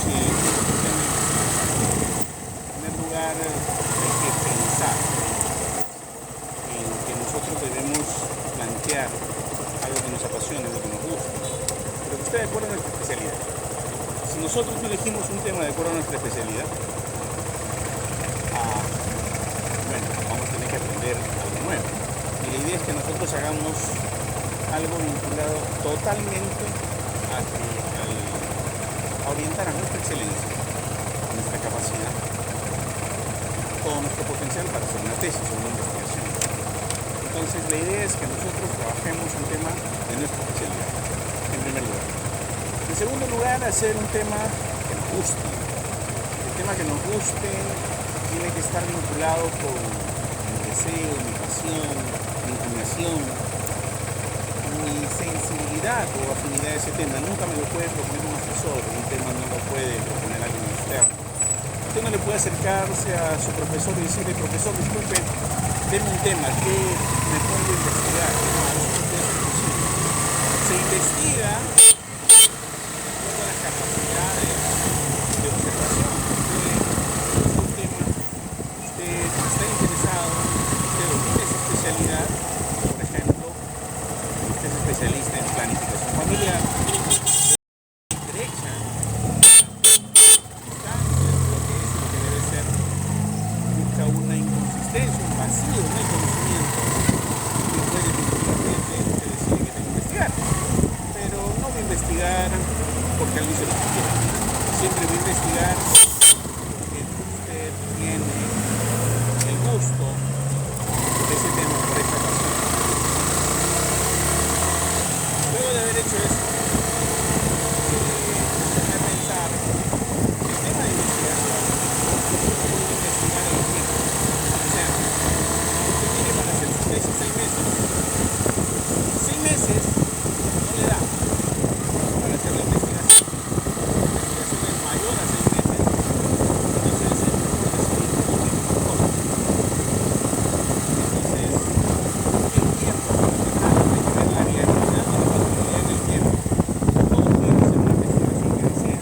si es un tema de investigación, en primer lugar hay que pensar en que nosotros debemos plantear algo que nos apasione, algo que nos guste, pero que esté de acuerdo a nuestra especialidad. Si nosotros no elegimos un tema de acuerdo a nuestra especialidad, bueno, vamos a tener que aprender algo nuevo. Y la idea es que nosotros hagamos algo vinculado totalmente a orientar a nuestra excelencia, a nuestra capacidad, todo nuestro potencial para hacer una tesis o una investigación. Entonces la idea es que nosotros trabajemos un tema de nuestra especialidad, en primer lugar. En segundo lugar, hacer un tema que nos guste. El tema que nos guste tiene que estar vinculado con mi deseo, mi pasión, mi inclinación, mi sensibilidad o afinidad a ese tema. Nunca me lo puede proponer un asesor, un tema no lo puede proponer alguien externo. Usted no le puede acercarse a su profesor y decirle: profesor, disculpe, denme un tema que me pongo a investigar. No, eso no es posible. Se investiga todas las capacidades de observación. Un tema, usted está interesado, usted domina esa especialidad. Por ejemplo, usted es especialista en planificación familiar, derecha, lo que es y lo que debe ser, busca una inconsistencia, un vacío en el conocimiento, y puede efectivamente usted decide que tengo que investigar. Pero no voy a investigar porque alguien se lo quiera. Siempre voy a investigar porque usted tiene el gusto de ese tema, por esa razón. Luego de haber hecho eso, a pensar que el tema de investigación puede investigar en el tiempo. O sea, usted tiene para hacer su tesis 6 meses. 6 meses no le da para hacer la investigación. La investigación es mayor a 6 meses, entonces es mejor decidir cómo mejor cosas. Entonces, el tiempo fundamental, hay que ver la realidad de la factibilidad en el tiempo. Todos pueden hacer una investigación que desean.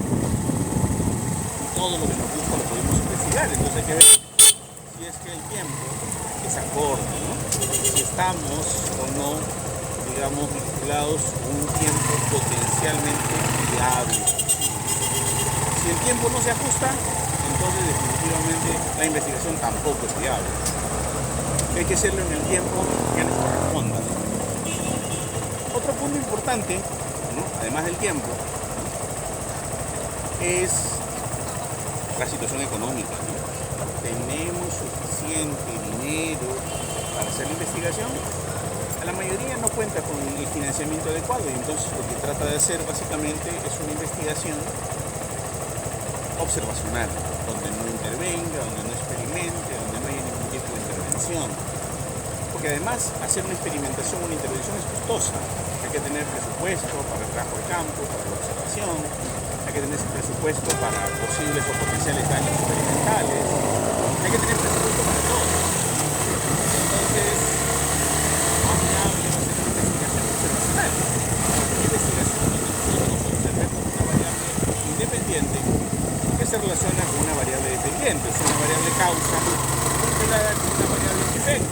Y todo lo que nos gusta lo podemos investigar. Entonces hay que ver si es que el tiempo es acorde, ¿no? Si estamos o no, digamos, vinculados a un tiempo potencialmente viable. Si el tiempo no se ajusta, entonces definitivamente la investigación tampoco es viable. Hay que hacerlo en el tiempo que nos corresponda. Otro punto importante, ¿no?, además del tiempo, ¿no?, es la situación económica, ¿no? ¿Tenemos suficiente dinero para hacer la investigación? A la mayoría no cuenta con el financiamiento adecuado, y entonces lo que trata de hacer básicamente es una investigación observacional, donde no intervenga, donde no experimente, donde no haya ningún tipo de intervención. Porque además hacer una experimentación o una intervención es costosa. Hay que tener presupuesto para el trabajo de campo, para la observación, hay que tener presupuesto para posibles o potenciales daños experimentales, hay que tener presupuesto para todo. Entonces, más viable va a ser una investigación observacional. Una investigación donde nosotros observemos una variable independiente que se relaciona con una variable dependiente, o sea, una variable causa vinculada con una variable efecto.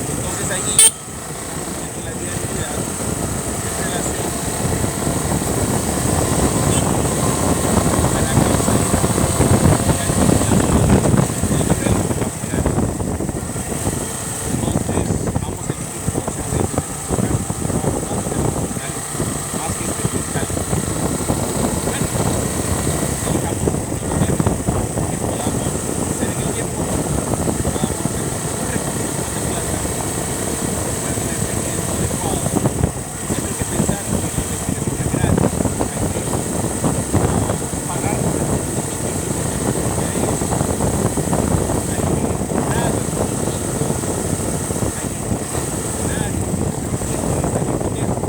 Entonces allí estamos viendo la viabilidad en relación a la causalidad y al nivel de capacidad. Entonces vamos a elegir muchas veces en nuestro campo de trabajo más observacional, más que experimental. Bueno, elijamos un tema que podamos hacer en el tiempo, que podamos hacer con los recursos de plata, con el financiamiento adecuado. Siempre hay que pensar que la investigación es gratis, hay que pagar por los recursos científicos que hay que donar recursos científicos, hay que gestionar el tiempo,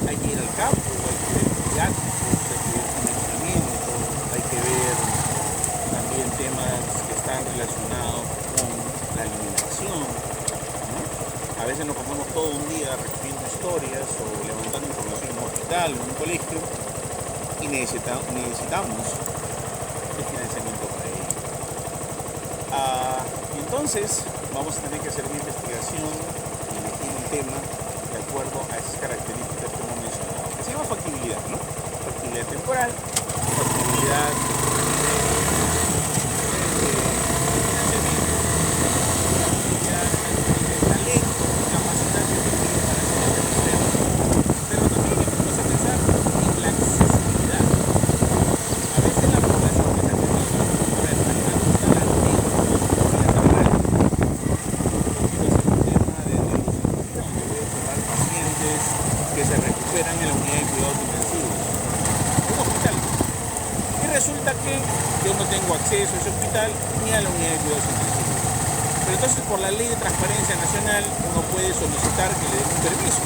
hay que ir al campo, hay que ver didácticos, hay que ver financiamiento, hay que ver también temas que están relacionados con la alimentación, ¿no? A veces nos pasamos todo un día recogiendo historias o levantando información en un hospital o en un colegio, y necesitamos el financiamiento para ello. Y entonces vamos a tener que hacer una investigación y elegir un tema de acuerdo a esas características que hemos mencionado, que se llama factibilidad, ¿no? Factibilidad temporal, factibilidad que se recuperan en la unidad de cuidados intensivos, un hospital. Y resulta que yo no tengo acceso a ese hospital ni a la unidad de cuidados intensivos. Pero entonces por la ley de transparencia nacional uno puede solicitar que le den un permiso.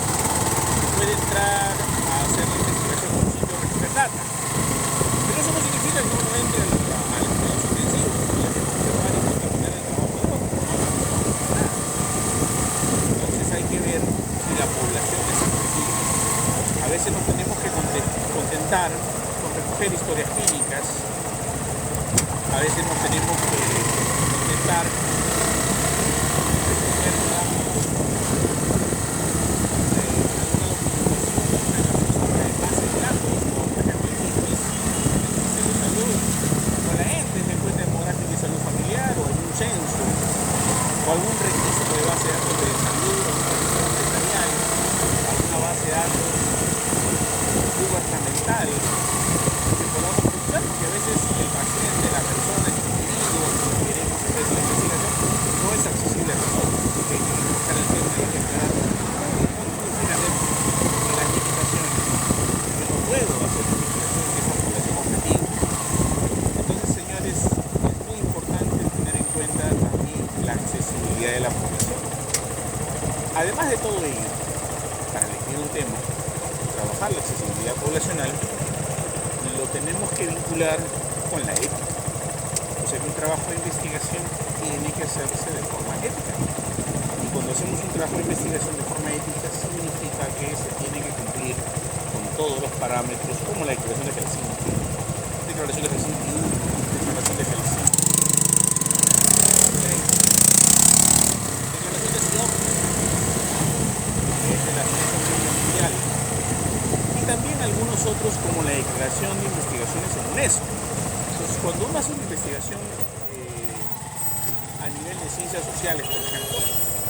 Puede entrar a hacer la investigación en un sitio que se data. Pero eso no significa que uno entre a los cuidados intensivos y le tenemos que llevar y continuar el trabajo de otro. Entonces hay que ver si la población es accesible. A veces nos tenemos que contentar con recoger historias clínicas, a veces nos tenemos que contentar recoger, digamos, alguna documentación de la persona de base de datos, como por ejemplo el INPS, el Ministerio de Salud, o la ENTE, la Encuesta Demográfica y Salud Familiar, o algún censo, o algún registro de base de datos de salud, o un registro empresarial, alguna base de datos gubernamental que podamos buscar, porque a veces el paciente, la persona, el individuo que queremos hacer la investigación no es accesible a nosotros, porque hay que buscar el tema, hay que aclarar las limitaciones. Yo no puedo hacer la investigación de esa población objetivo. Entonces, señores, es muy importante tener en cuenta también la accesibilidad de la población. Además de todo ello, para elegir un tema, trabajar la accesibilidad poblacional, lo tenemos que vincular con la ética. O sea que un trabajo de investigación tiene que hacerse de forma ética. Y cuando hacemos un trabajo de investigación de forma ética, significa que se tiene que cumplir con todos los parámetros, como la declaración de Helsinki, declaración de Helsinki 1, declaración de Helsinki, declaración de Sion, de la Organización Mundial. Y también algunos otros como la Declaración de Investigaciones en UNESCO. Entonces, cuando uno hace una investigación a nivel de ciencias sociales, por ejemplo,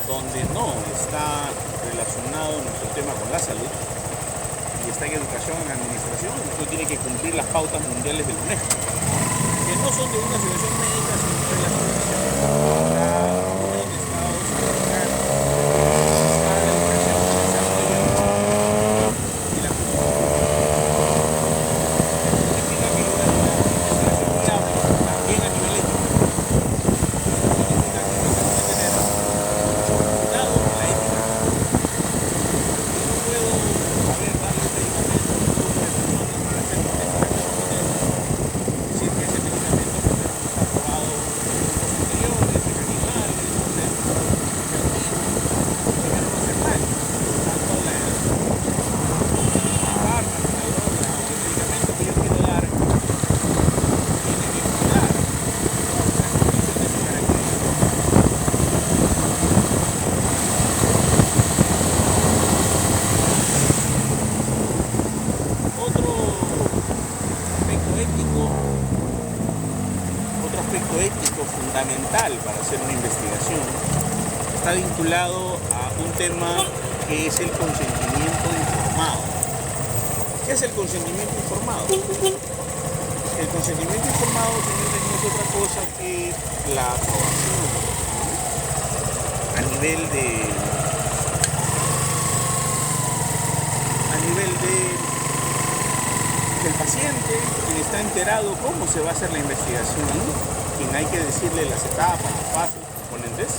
donde no está relacionado nuestro tema con la salud y está en educación, en administración, uno tiene que cumplir las pautas mundiales del UNESCO, que no son de una situación médica, sino de la Organización Mundial de Estados Americanos, está la educación, el desarrollo y la cultura. Significa que una investigación viable también a nivel ético. Significa que no se puede tener cuidado con la ética. Yo no puedo, darle un medicamento a un grupo de personas para hacer una investigación con él, si es que ese medicamento primero no está aprobado en grupos anteriores, en animales, o sea, primero no hacer mal. Por tanto, el fármaco, la droga o el medicamento que yo quiero dar tiene que cuidar las condiciones y características. Otro aspecto ético fundamental para hacer una investigación está vinculado a un tema que es el consentimiento informado. ¿Qué es el consentimiento informado? El consentimiento informado, señores, no es otra cosa que la aprobación a nivel del paciente, quien está enterado cómo se va a hacer la investigación, quien hay que decirle las etapas, los pasos, los componentes.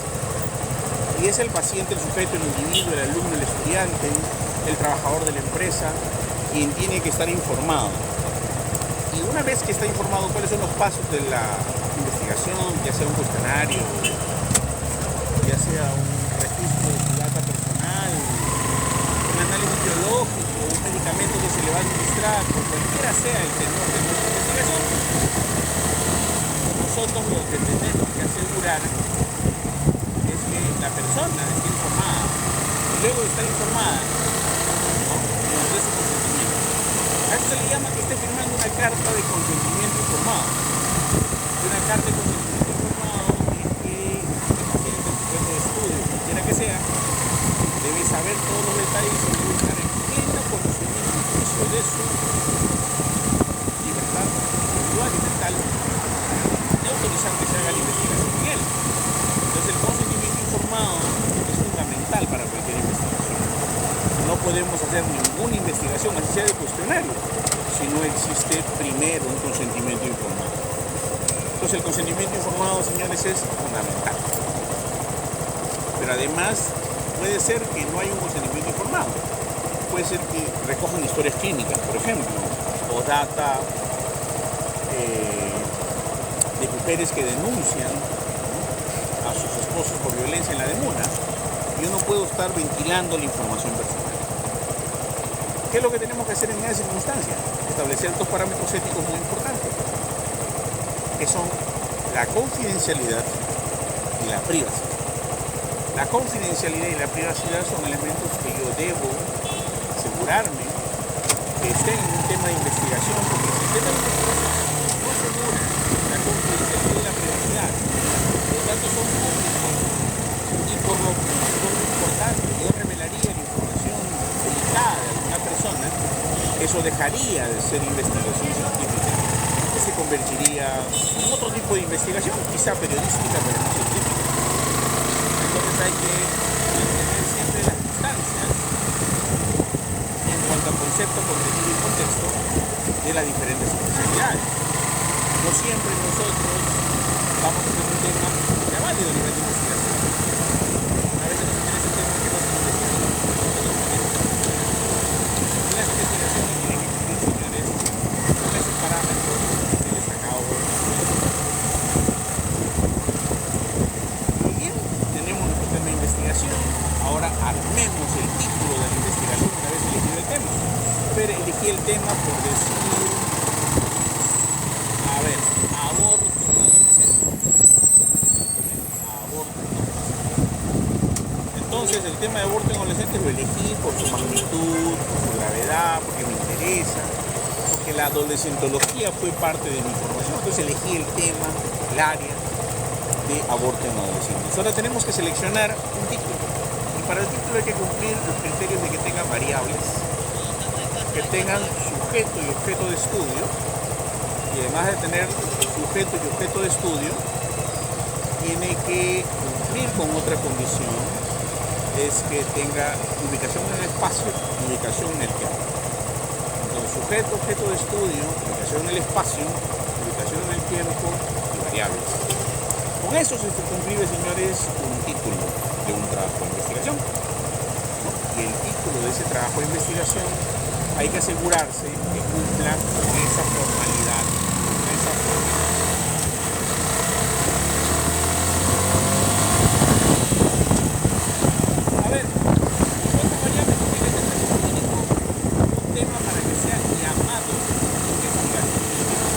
Y es el paciente, el sujeto, el individuo, el alumno, el estudiante, el trabajador de la empresa, quien tiene que estar informado. Y una vez que está informado cuáles son los pasos de la investigación, ya sea un cuestionario, ya sea un registro de su data personal, un análisis biológico, un medicamento que se le va a administrar, por cualquiera sea el tenor de nuestra investigación, nosotros lo que tenemos que asegurar es que la persona esté informada. Y luego de estar informada, ¿no?, nos dé su consentimiento. A eso se le llama que esté firmando una carta de consentimiento informado. Una carta de consentimiento informado es que el paciente, el sujeto de estudio, cualquiera que sea, debe saber todos los detalles y debe estar en pleno conocimiento y juicio de su libertad individual y mental de autorizar que se haga la investigación en él. Entonces el consentimiento informado es fundamental para cualquier investigación. No podemos hacer ninguna investigación, así sea de cuestionario, si no existe primero un consentimiento informado. Entonces el consentimiento informado, señores, es fundamental. Pero además puede ser que no haya un consentimiento informado. Puede ser que recojan historias clínicas, por ejemplo, o data de mujeres que denuncian, ¿no?, a sus esposos por violencia en la demanda. Yo no puedo estar ventilando la información personal. ¿Qué es lo que tenemos que hacer en esa circunstancia? Establecer dos parámetros éticos muy importantes, que son la confidencialidad y la privacidad. La confidencialidad y la privacidad son elementos que yo debo asegurarme que estén en un tema de investigación, porque si el tema de investigación no asegura la confidencialidad y la privacidad, los datos son públicos y por lo importante yo revelaría la información delicada de una persona, eso dejaría de ser investigación científica y se convertiría en otro tipo de investigación, quizá periodística, pero no científica. Entonces hay que mantener siempre las distancias en cuanto al concepto, contenido y contexto de las diferentes especialidades. No siempre nosotros vamos a hacer un tema que sea válido a nivel de investigación. A veces nos interesa el tema que no se investiga. Y las investigaciones tienen que cumplir, señores, con esos parámetros que les acabo de decir. Muy bien, tenemos nuestro tema de investigación. Ahora armemos el título de la investigación una vez elegido el tema. Pero elegí el tema por decir, aborto en adolescentes. Aborto en adolescentes. Entonces el tema de aborto en adolescentes lo elegí por su magnitud, por su gravedad, porque me interesa, porque la adolescentología fue parte de mi formación. Entonces elegí el tema, el área de aborto en adolescentes. Ahora tenemos que seleccionar un título. Y para el título hay que cumplir los criterios de que tengan variables, que tengan sujeto y objeto de estudio, y además de tener sujeto y objeto de estudio, tiene que cumplir con otra condición, es que tenga ubicación en el espacio y ubicación en el tiempo. Entonces, sujeto, objeto de estudio, ubicación en el espacio, ubicación en el tiempo y variables. Con eso se cumple, señores, un título de un trabajo de investigación, ¿no? Y el título de ese trabajo de investigación hay que asegurarse que cumpla con esa formalidad, con esa formalidad. A ver, ¿cuántas variables tiene que tener como mínimo un tema para que sea llamado investigación científica?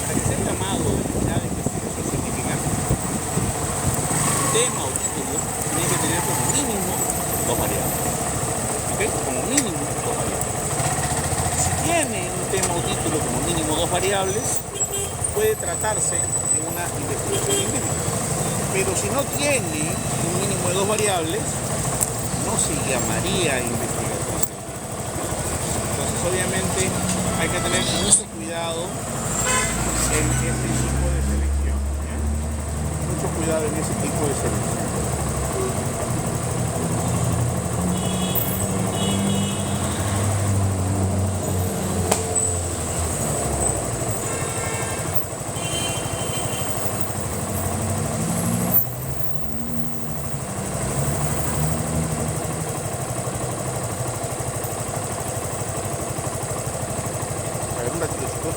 Para que sea llamado denominada investigación científica, un tema o título tiene que tener como mínimo dos variables. ¿Ok? Como mínimo dos variables. Si tiene un tema o título como mínimo dos variables, puede tratarse de una investigación científica. Pero si no tiene un mínimo de dos variables, no se llamaría investigación científica. Entonces, obviamente, hay que tener mucho cuidado en este tipo de selección, ¿ya? Mucho cuidado en ese tipo de selección. Un ratito, chicos.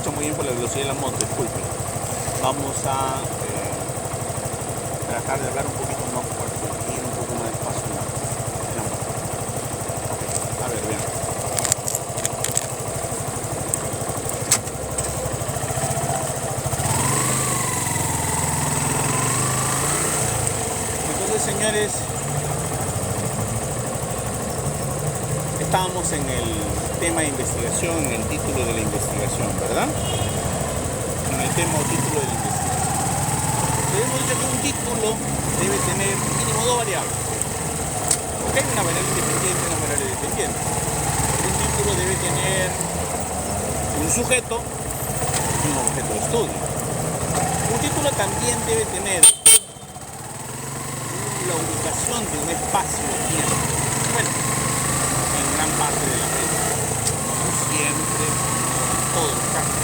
escucha muy bien por la velocidad de la moto, disculpen. Vamos a tratar de hablar un poquito más fuerte y ir un poco más despacio en la moto. Okay. A ver, vean. Entonces, señores, estábamos en el tema de investigación, en el título de la investigación, ¿verdad? En el tema o título de la investigación. Hemos dicho que un título debe tener mínimo dos variables. ¿Ok? Una variable independiente y una variable dependiente. Un título debe tener un sujeto y un objeto de estudio. Un título también debe tener la ubicación de un espacio-tiempo. Bueno, en gran parte de la red. No siempre, no todos los casos,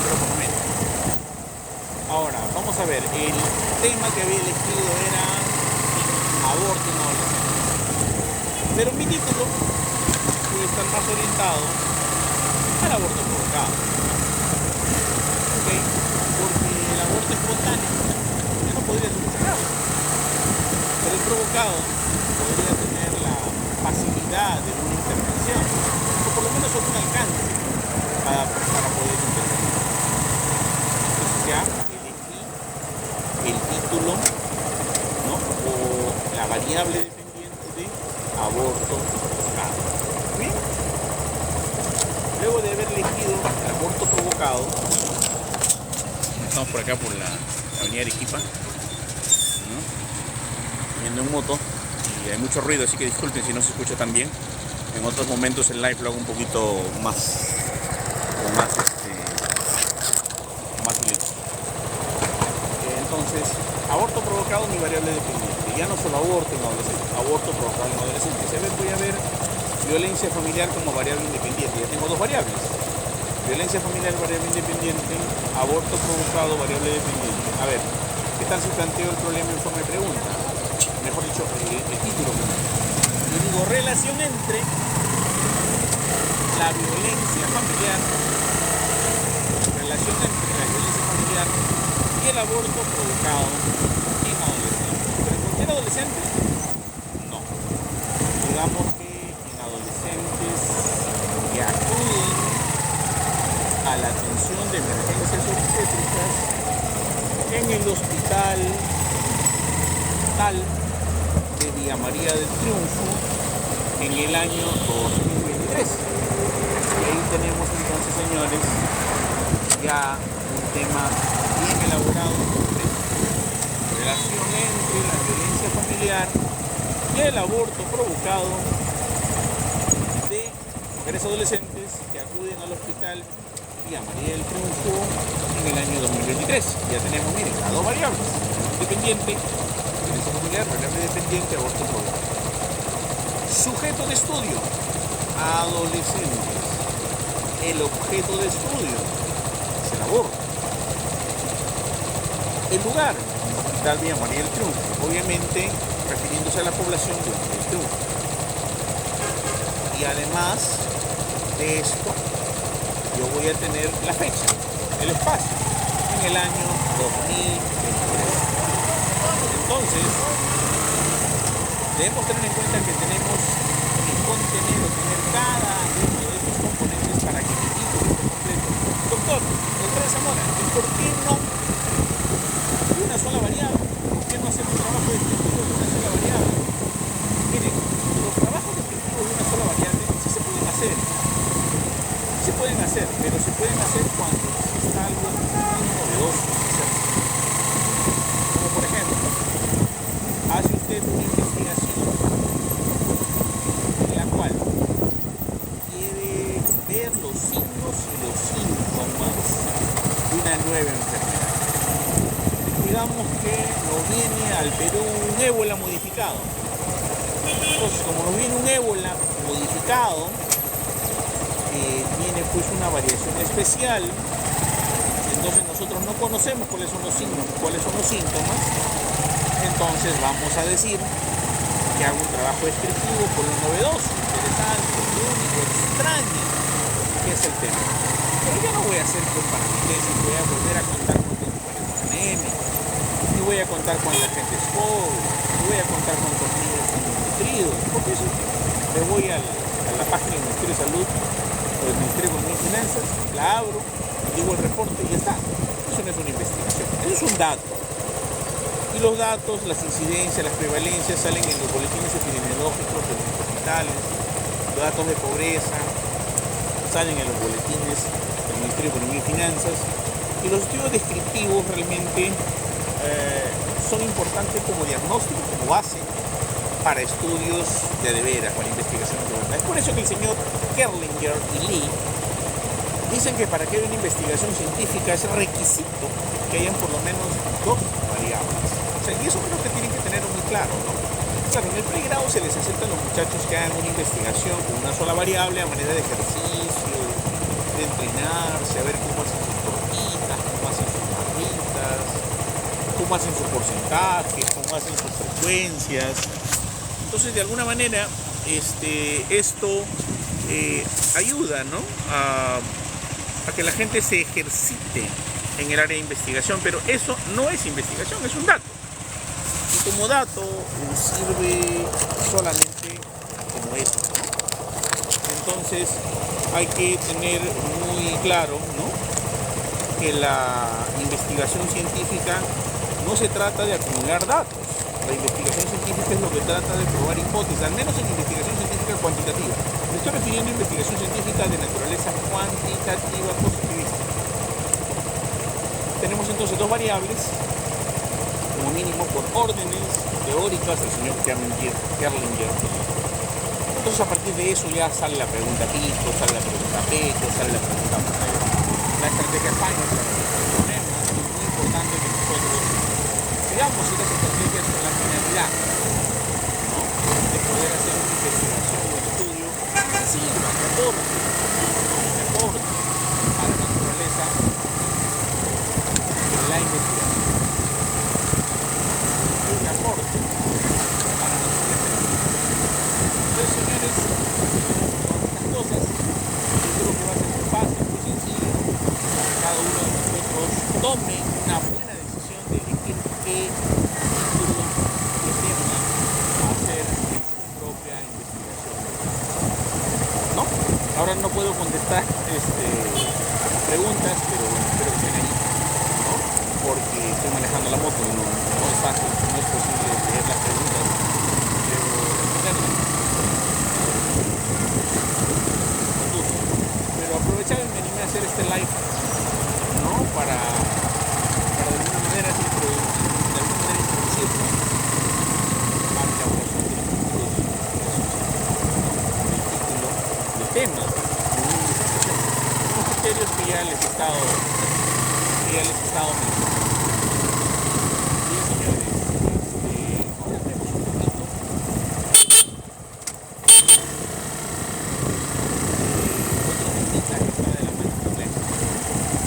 pero por lo menos. Ahora, vamos a ver, el tema que había elegido era aborto en adolescentes. Pero mi título puede estar más orientado al aborto provocado. ¿Ok? Porque el aborto espontáneo no podría ser provocado. Pero el provocado podría tener la facilidad de una intervención, o por lo menos un alcance para poder intervenir. Entonces ya elegí el título, ¿no? O la variable dependiente de aborto provocado. ¿Bien? Luego de haber elegido el aborto provocado, estamos por acá por la avenida Arequipa, ¿no? Yendo en moto y hay mucho ruido, así que disculpen si no se escucha tan bien. En otros momentos el live lo hago un poquito más lento. Entonces, aborto provocado, mi variable dependiente. Ya no solo aborto en adolescentes, aborto provocado en adolescentes. Voy a ver violencia familiar como variable independiente. Ya tengo dos variables. Violencia familiar, variable independiente. Aborto provocado, variable dependiente. A ver, ¿qué tal si planteo el problema en forma de pregunta? Mejor dicho, el título. Yo digo relación entre la violencia familiar, y el aborto provocado en adolescentes. ¿Pero en cualquier adolescente? No. Digamos que en adolescentes que acuden a la atención de emergencias obstétricas en el hospital tal de Villa María del Triunfo en el año 2023. Y ahí tenemos entonces, señores, ya un tema bien elaborado, relación entre la violencia familiar y el aborto provocado de mujeres adolescentes que acuden al hospital Villa María del Triunfo en el año 2023. Ya tenemos, miren, las dos variables, dependiente, violencia familiar, variable dependiente, aborto provocado. Sujeto de estudio, adolescentes. El objeto de estudio es el aborto. El lugar, Hospital Villa María del Triunfo, obviamente refiriéndose a la población de Villa María del Triunfo. Y además de esto, yo voy a tener la fecha, el espacio, en el año 2023. Entonces, debemos tener en cuenta que tenemos que contener o tener cada uno de estos componentes para que el título esté completo. Doctora Zamora, ¿y por qué no una sola variable? ¿Por qué no hacer un trabajo descriptivo de una sola variable? Miren, los trabajos descriptivos de una sola variable sí se pueden hacer. Sí se pueden hacer, pero se pueden hacer cuando exista algo muy novedoso. Como por ejemplo, hace usted una investigación en la cual quiere ver los signos y los síntomas de una nueva enfermedad. Digamos que nos viene al Perú un ébola modificado. Entonces, como nos viene un ébola modificado, viene pues una variación especial. Entonces nosotros no conocemos cuáles son los signos, cuáles son los síntomas. Entonces vamos a decir que hago un trabajo descriptivo por lo novedoso, interesante, lo único, extraño que es el tema. Pero yo no voy a hacer parálisis, voy a volver a contar cuántos mujeres son anémicos, ni voy a contar cuánta gente es pobre, ni voy a contar cuántos niños están desnutridos, porque eso me voy a la página del Ministerio de Salud o del Ministerio de Economía y Finanzas, la abro, digo el reporte y ya está. Eso no es una investigación, eso es un dato. Y los datos, las incidencias, las prevalencias salen en los boletines epidemiológicos de los hospitales, los datos de pobreza salen en los boletines del Ministerio de Economía y Finanzas, y los estudios descriptivos realmente son importantes como diagnóstico, como base para estudios de veras, para investigaciones de verdad. Es por eso que el señor Kerlinger y Lee dicen que para que haya una investigación científica es requisito que hayan por lo menos dos variables. O sea, y eso creo que tienen que tenerlo muy claro, ¿no? Claro, en el pregrado se les acepta a los muchachos que hagan una investigación con una sola variable a manera de ejercicio, de entrenarse, a ver cómo hacen sus tortitas, cómo hacen sus barritas, cómo hacen sus porcentajes, cómo hacen sus frecuencias. Entonces, de alguna manera, esto ayuda, ¿no?, a que la gente se ejercite en el área de investigación, pero eso no es investigación, es un dato. Y como dato sirve solamente como eso, ¿no? Entonces hay que tener muy claro, ¿no?, que la investigación científica no se trata de acumular datos. La investigación científica es lo que trata de probar hipótesis, al menos en investigación científica cuantitativa. Me estoy refiriendo a investigación científica de naturaleza cuantitativa positivista. Tenemos entonces dos variables, como mínimo por órdenes teóricas del señor Kerlinger. Entonces a partir de eso ya sale la pregunta Pico, sale la pregunta Peco, sale la pregunta Mateo. La estrategia Final para resolver problemas. Es muy importante que nosotros sigamos estas estrategias con la finalidad, ¿no?, de poder hacer una investigación o un estudio que sirva, que aporte a la naturaleza de la investigación, que aporte a la naturaleza. Entonces, señores, estas cosas yo creo que va a ser muy fácil, muy sencillo, para que cada uno de nosotros tome una buena decisión de elegir qué título, qué tema hacer en su propia investigación, ¿no? Ahora no puedo contestar preguntas, pero bueno, espero que estén ahí, ¿no?, porque estoy manejando la moto y no es fácil, no es posible leer las preguntas, pero responderlas con duda. Pero aprovechar y me animé a hacer este live, ¿no?, para de alguna manera introducir, ¿no?, a la elaboración de los títulos de investigación, el título, el tema de una investigación, unos criterios que ya les he estado mencionando. Bien, señores, ahora vemos un poquito otro temita que está de la mano problema,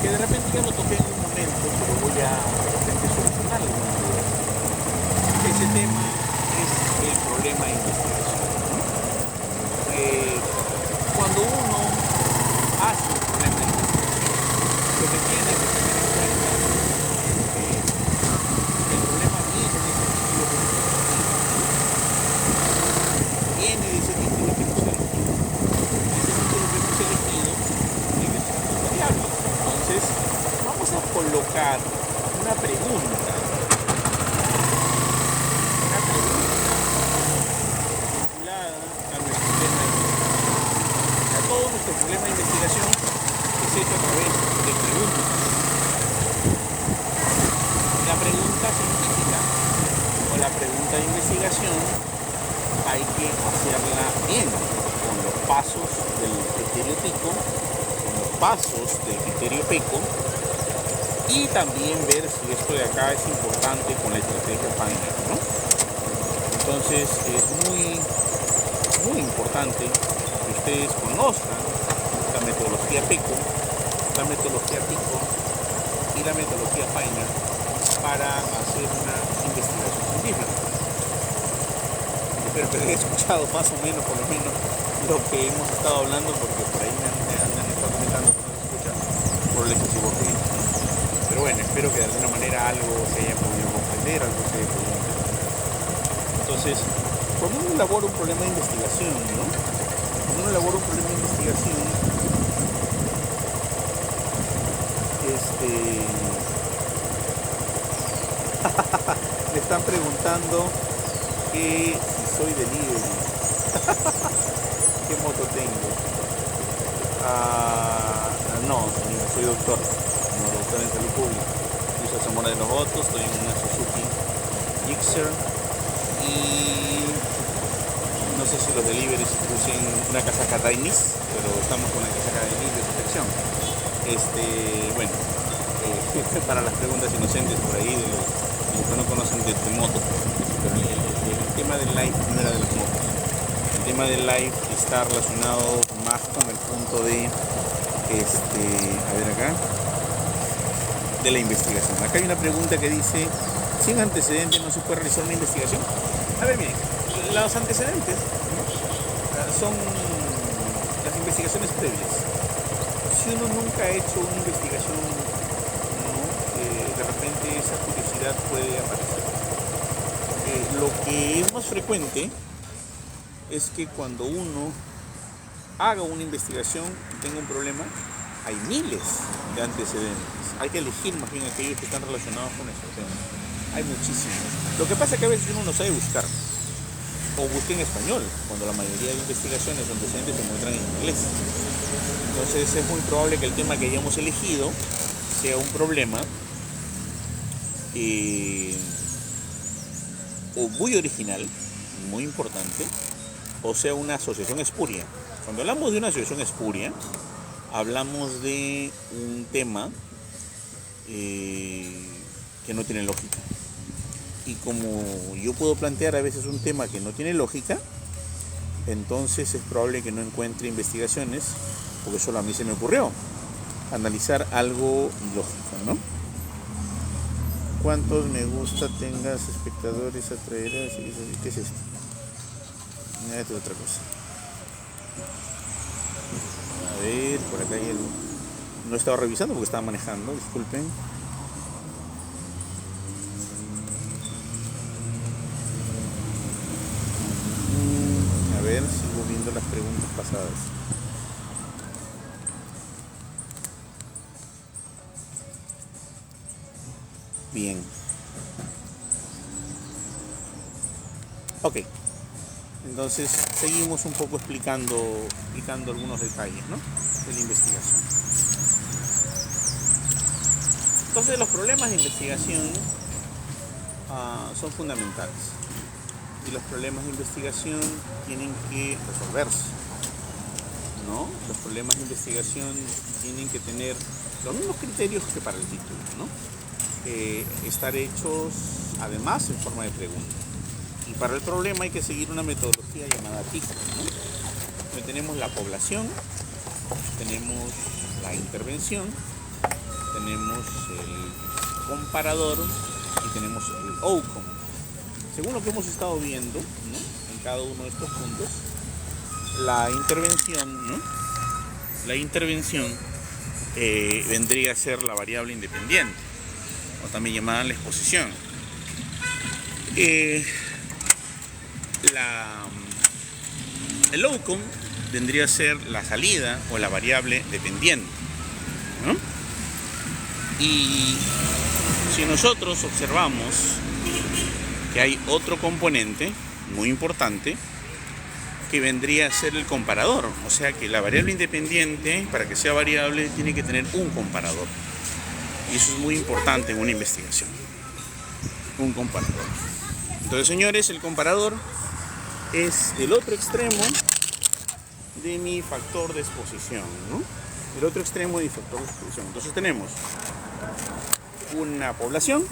que de repente ya lo toqué en un momento, pero voy a de repente solucionarlo de una manera. Ese tema es el problema de investigación, ¿no? Cuando uno hace un problema de investigación, lo que tiene que tener en cuenta es que el problema viene de ese título que hemos elegido. Viene de ese título que hemos elegido. Ese título que hemos elegido tiene sus variables. Entonces, vamos a colocar una pregunta vinculada a nuestro tema de investigación. A todo nuestro problema de investigación es hecho a través de preguntas. La pregunta científica o la pregunta de investigación hay que hacerla bien, con los pasos del criterio Pico, con los pasos del criterio Peco, y también ver si esto de acá es importante con la estrategia Final, ¿no? Entonces es muy importante que ustedes conozcan la metodología Peco, la metodología Pico y la metodología Final para hacer una investigación científica. Espero que les haya escuchado más o menos, por lo menos, lo que hemos estado hablando, porque por ahí me han estado comentando que no se escucha. control excesivo que hay, ¿no? Pero bueno, espero que de alguna manera algo se haya podido comprender, algo se haya podido entender. Entonces, cuando uno elabora un problema de investigación, ¿no? Cuando uno elabora un problema de investigación, me están preguntando que si soy delivery, qué moto tengo. No, señor, soy doctor en salud pública. Soy José Zamora de los Votos, estoy en una Suzuki Gixxer y no sé si los deliveries usen una casaca Dainis, pero estamos con una casaca Dainis de protección. Bueno, para las preguntas inocentes por ahí de los que no conocen de moto, pero el tema del live no era de las motos. El tema del live está relacionado más con el punto de a ver acá, de la investigación. Acá hay una pregunta que dice: sin antecedentes no se puede realizar una investigación. A ver, miren, los antecedentes, ¿no? Son las investigaciones previas. Si uno nunca ha hecho una investigación, ¿no? De repente esa curiosidad puede aparecer. Lo que es más frecuente es que cuando uno haga una investigación y tenga un problema, hay miles de antecedentes. Hay que elegir más bien aquellos que están relacionados con esos temas. Hay muchísimos. Lo que pasa es que a veces uno no sabe buscar, o busca en español, cuando la mayoría de investigaciones o antecedentes se encuentran en inglés. Entonces es muy probable que el tema que hayamos elegido sea un problema o muy original, muy importante, o sea una asociación espuria. Cuando hablamos de una asociación espuria, hablamos de un tema que no tiene lógica. Y como yo puedo plantear a veces un tema que no tiene lógica, entonces es probable que no encuentre investigaciones, porque solo a mí se me ocurrió analizar algo ilógico, ¿no? ¿Cuántos me gusta tengas espectadores atraerás? ¿Qué es esto? Esto es otra cosa. A ver, por acá hay algo. No he estado revisando porque estaba manejando, disculpen. A ver, sigo viendo las preguntas pasadas. Bien. Ok. Entonces seguimos un poco explicando algunos detalles, ¿no? De la investigación. Entonces los problemas de investigación son fundamentales. Y los problemas de investigación tienen que resolverse, ¿no? Los problemas de investigación tienen que tener los mismos criterios que para el título, ¿no? Estar hechos además en forma de pregunta. Y para el problema hay que seguir una metodología llamada TIC, ¿no? Donde tenemos la población, tenemos la intervención, tenemos el comparador y tenemos el outcome. Según lo que hemos estado viendo, ¿no? En cada uno de estos puntos, la intervención, ¿no? La intervención vendría a ser la variable independiente, o también llamada la exposición. El outcome vendría a ser la salida o la variable dependiente, ¿no? Y si nosotros observamos que hay otro componente muy importante que vendría a ser el comparador, o sea que la variable independiente, para que sea variable, tiene que tener un comparador. Y eso es muy importante en una investigación, un comparador. Entonces, señores, el comparador es el otro extremo de mi factor de exposición, ¿no? El otro extremo de mi factor de exposición. Entonces tenemos una población,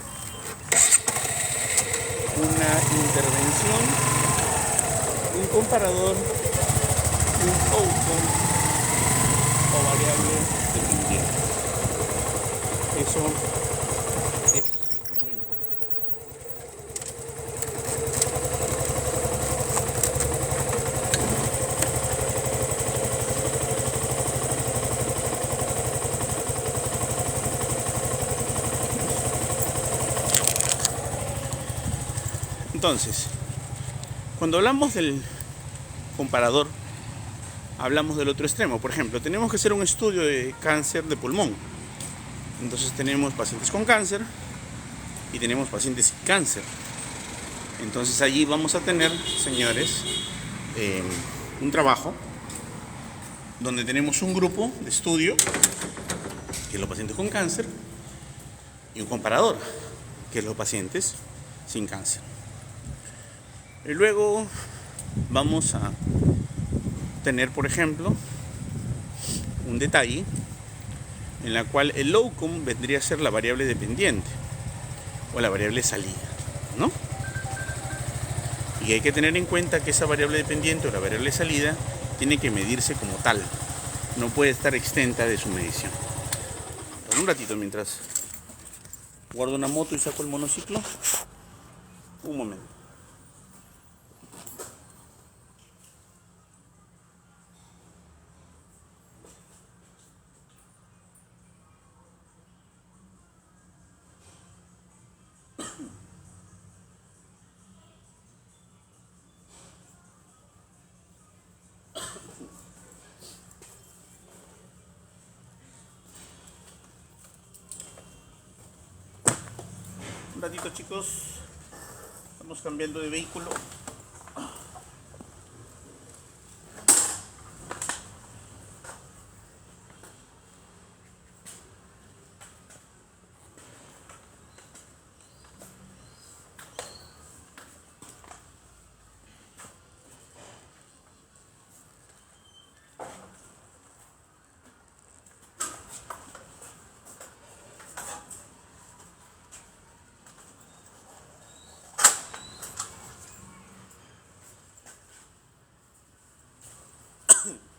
una intervención, un comparador, un outcome o variable dependiente. Eso es muy importante. Entonces, cuando hablamos del comparador, hablamos del otro extremo. Por ejemplo, tenemos que hacer un estudio de cáncer de pulmón. Entonces tenemos pacientes con cáncer y tenemos pacientes sin cáncer. Entonces allí vamos a tener, señores, un trabajo donde tenemos un grupo de estudio, que es los pacientes con cáncer, y un comparador, que es los pacientes sin cáncer. Y luego vamos a tener, por ejemplo, un detalle en la cual el outcome vendría a ser la variable dependiente o la variable salida, ¿no? Y hay que tener en cuenta que esa variable dependiente o la variable salida tiene que medirse como tal, no puede estar exenta de su medición. Por un ratito, mientras guardo una moto y saco el monociclo, un momento. Un ratito, chicos, estamos cambiando de vehículo.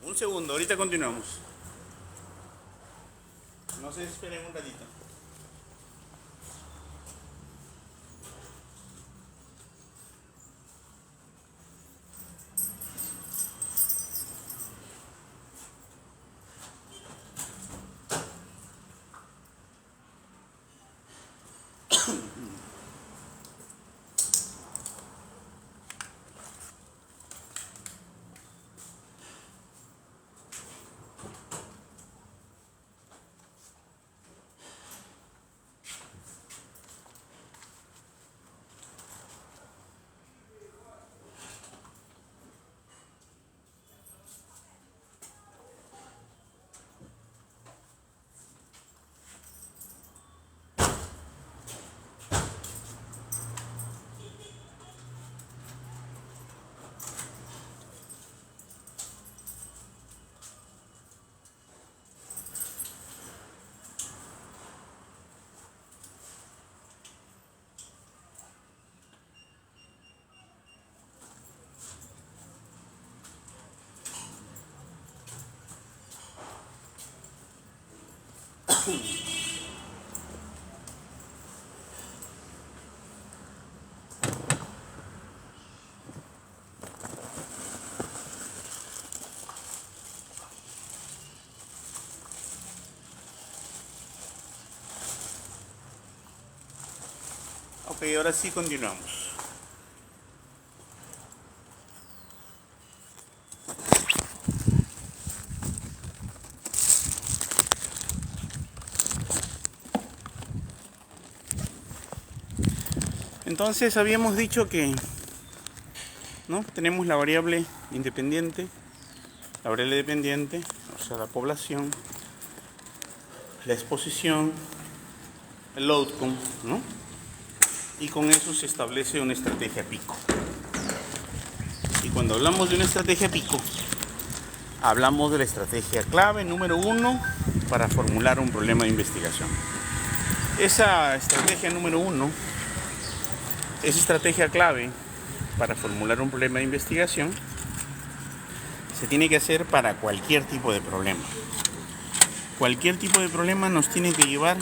Un segundo, ahorita continuamos. No se esperen un ratito. Ok, ahora sí continuamos. Entonces habíamos dicho que, ¿no?, tenemos la variable independiente, la variable dependiente, o sea, la población, la exposición, el outcome, ¿no? Y con eso se establece una estrategia pico. Y cuando hablamos de una estrategia pico, hablamos de la estrategia clave número 1 para formular un problema de investigación. Esa estrategia número 1, esa estrategia clave para formular un problema de investigación, se tiene que hacer para cualquier tipo de problema. Cualquier tipo de problema nos tiene que llevar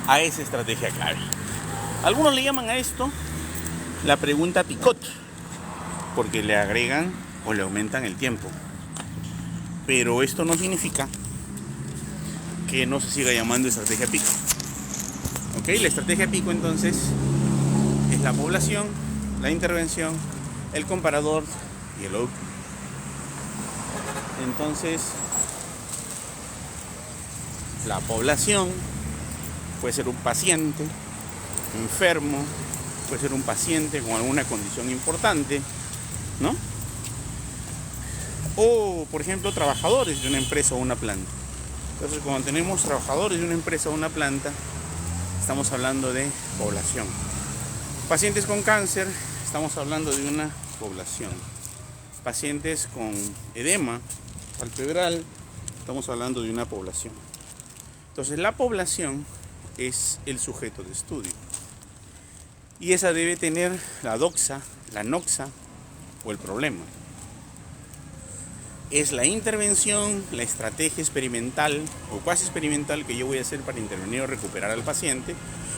a esa estrategia clave. Algunos le llaman a esto la pregunta picot, porque le agregan o le aumentan el tiempo. Pero esto no significa que no se siga llamando estrategia pico. ¿Ok? La estrategia pico entonces es la población, la intervención, el comparador y el output. Entonces, la población puede ser un paciente enfermo, puede ser un paciente con alguna condición importante, ¿no? O, por ejemplo, trabajadores de una empresa o una planta. Entonces, cuando tenemos trabajadores de una empresa o una planta, estamos hablando de población. Pacientes con cáncer, estamos hablando de una población. Pacientes con edema palpebral, estamos hablando de una población. Entonces, la población es el sujeto de estudio. Y esa debe tener la doxa, la noxa o el problema. Es la intervención, la estrategia experimental o cuasi experimental que yo voy a hacer para intervenir o recuperar al paciente.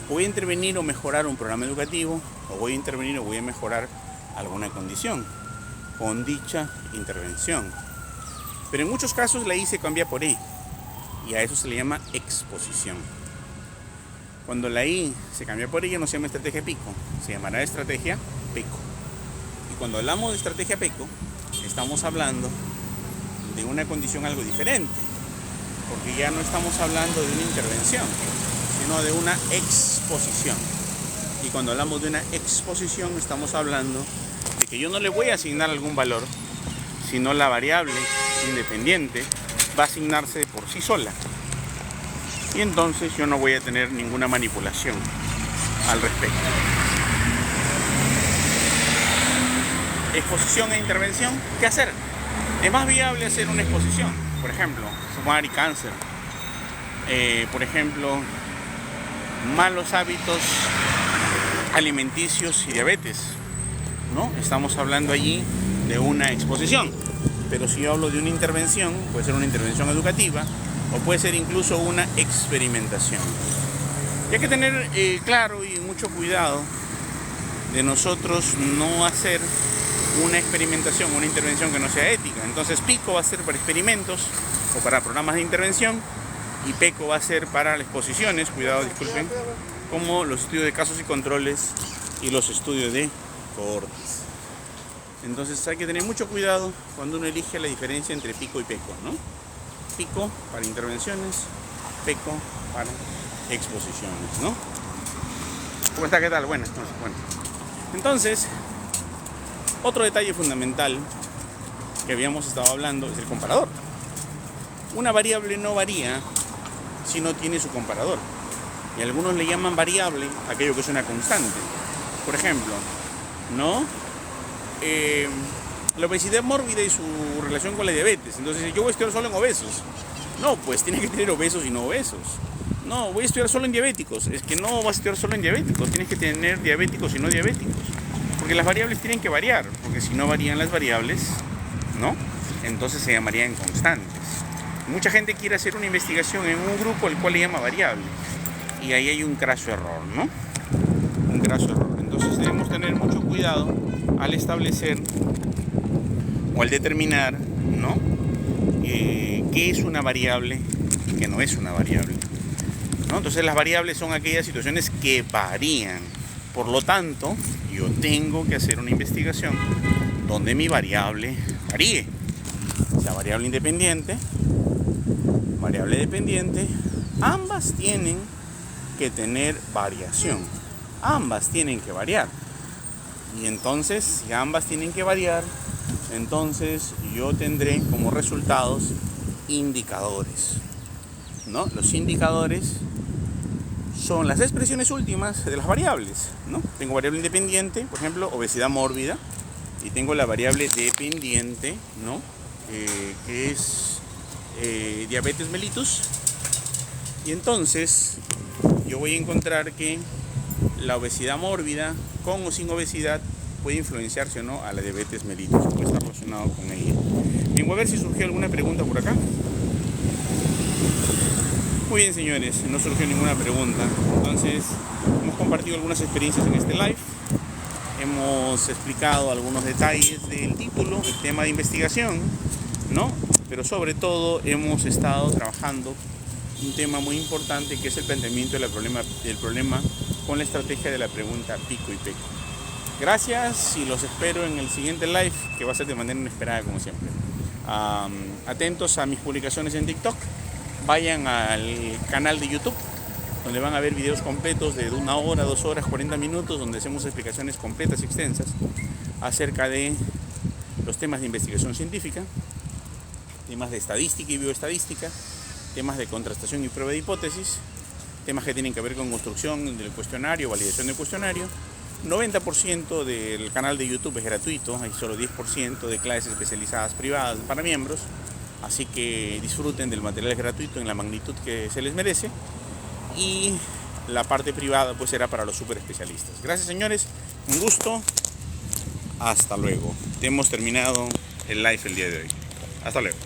Voy a intervenir o mejorar un programa educativo, o voy a intervenir o voy a mejorar alguna condición con dicha intervención. Pero en muchos casos la I se cambia por E, y a eso se le llama exposición. Cuando la I se cambia por E no se llama estrategia PICO, se llamará estrategia PECO. Y cuando hablamos de estrategia PECO, estamos hablando de una condición algo diferente, porque ya no estamos hablando de una intervención, sino de una exposición. Y cuando hablamos de una exposición, estamos hablando de que yo no le voy a asignar algún valor, sino la variable independiente va a asignarse por sí sola. Y entonces yo no voy a tener ninguna manipulación al respecto. Exposición e intervención, ¿qué hacer? Es más viable hacer una exposición, por ejemplo, fumar y cáncer, por ejemplo, malos hábitos alimenticios y diabetes, ¿no? Estamos hablando allí de una exposición, pero si yo hablo de una intervención, puede ser una intervención educativa o puede ser incluso una experimentación. Y hay que tener claro y mucho cuidado de nosotros no hacer una experimentación, una intervención que no sea ética. Entonces PICO va a ser para experimentos o para programas de intervención y PECO va a ser para las exposiciones, cuidado, disculpen, como los estudios de casos y controles y los estudios de cohortes. Entonces hay que tener mucho cuidado cuando uno elige la diferencia entre PICO y PECO, ¿no? PICO para intervenciones, PECO para exposiciones, ¿no? ¿Cómo está? ¿Qué tal? Bueno. Entonces, otro detalle fundamental que habíamos estado hablando es el comparador. Una variable no varía si no tiene su comparador. Y algunos le llaman variable aquello que es una constante. Por ejemplo, ¿no? La obesidad mórbida y su relación con la diabetes. Entonces, yo voy a estudiar solo en obesos. No, pues tiene que tener obesos y no obesos. No, voy a estudiar solo en diabéticos. Es que no vas a estudiar solo en diabéticos. Tienes que tener diabéticos y no diabéticos. Porque las variables tienen que variar. Porque si no varían las variables, ¿no? Entonces se llamarían constantes. Mucha gente quiere hacer una investigación en un grupo al cual le llama variable. Y ahí hay un craso error, ¿no? Un craso error. Entonces debemos tener mucho cuidado al establecer o al determinar, ¿no? Qué es una variable y qué no es una variable, ¿no? Entonces las variables son aquellas situaciones que varían. Por lo tanto, yo tengo que hacer una investigación donde mi variable varíe. La variable independiente, variable dependiente, ambas tienen que tener variación. Ambas tienen que variar. Y entonces, si ambas tienen que variar, entonces yo tendré como resultados indicadores, ¿no? Los indicadores son las expresiones últimas de las variables, ¿no? Tengo variable independiente, por ejemplo, obesidad mórbida, y tengo la variable dependiente, ¿no? Que es diabetes mellitus. Y entonces yo voy a encontrar que la obesidad mórbida, con o sin obesidad, puede influenciarse o no a la diabetes mellitus, puede estar relacionado con ella. Bien, voy a ver si surgió alguna pregunta por acá. Muy bien, señores, no surgió ninguna pregunta. Entonces, hemos compartido algunas experiencias en este live. Hemos explicado algunos detalles del título, el tema de investigación, ¿no? Pero sobre todo hemos estado trabajando un tema muy importante que es el planteamiento del problema con la estrategia de la pregunta PICO y PECO. Gracias y los espero en el siguiente live, que va a ser de manera inesperada como siempre. Atentos a mis publicaciones en TikTok. Vayan al canal de YouTube, donde van a ver videos completos de 1 hora, 2 horas, 40 minutos, donde hacemos explicaciones completas y extensas acerca de los temas de investigación científica, temas de estadística y bioestadística, temas de contrastación y prueba de hipótesis, temas que tienen que ver con construcción del cuestionario, validación del cuestionario. 90% del canal de YouTube es gratuito, hay solo 10% de clases especializadas privadas para miembros, así que disfruten del material gratuito en la magnitud que se les merece, y la parte privada pues será para los super especialistas. Gracias, señores, un gusto, hasta luego. Hemos terminado el live el día de hoy. Hasta luego.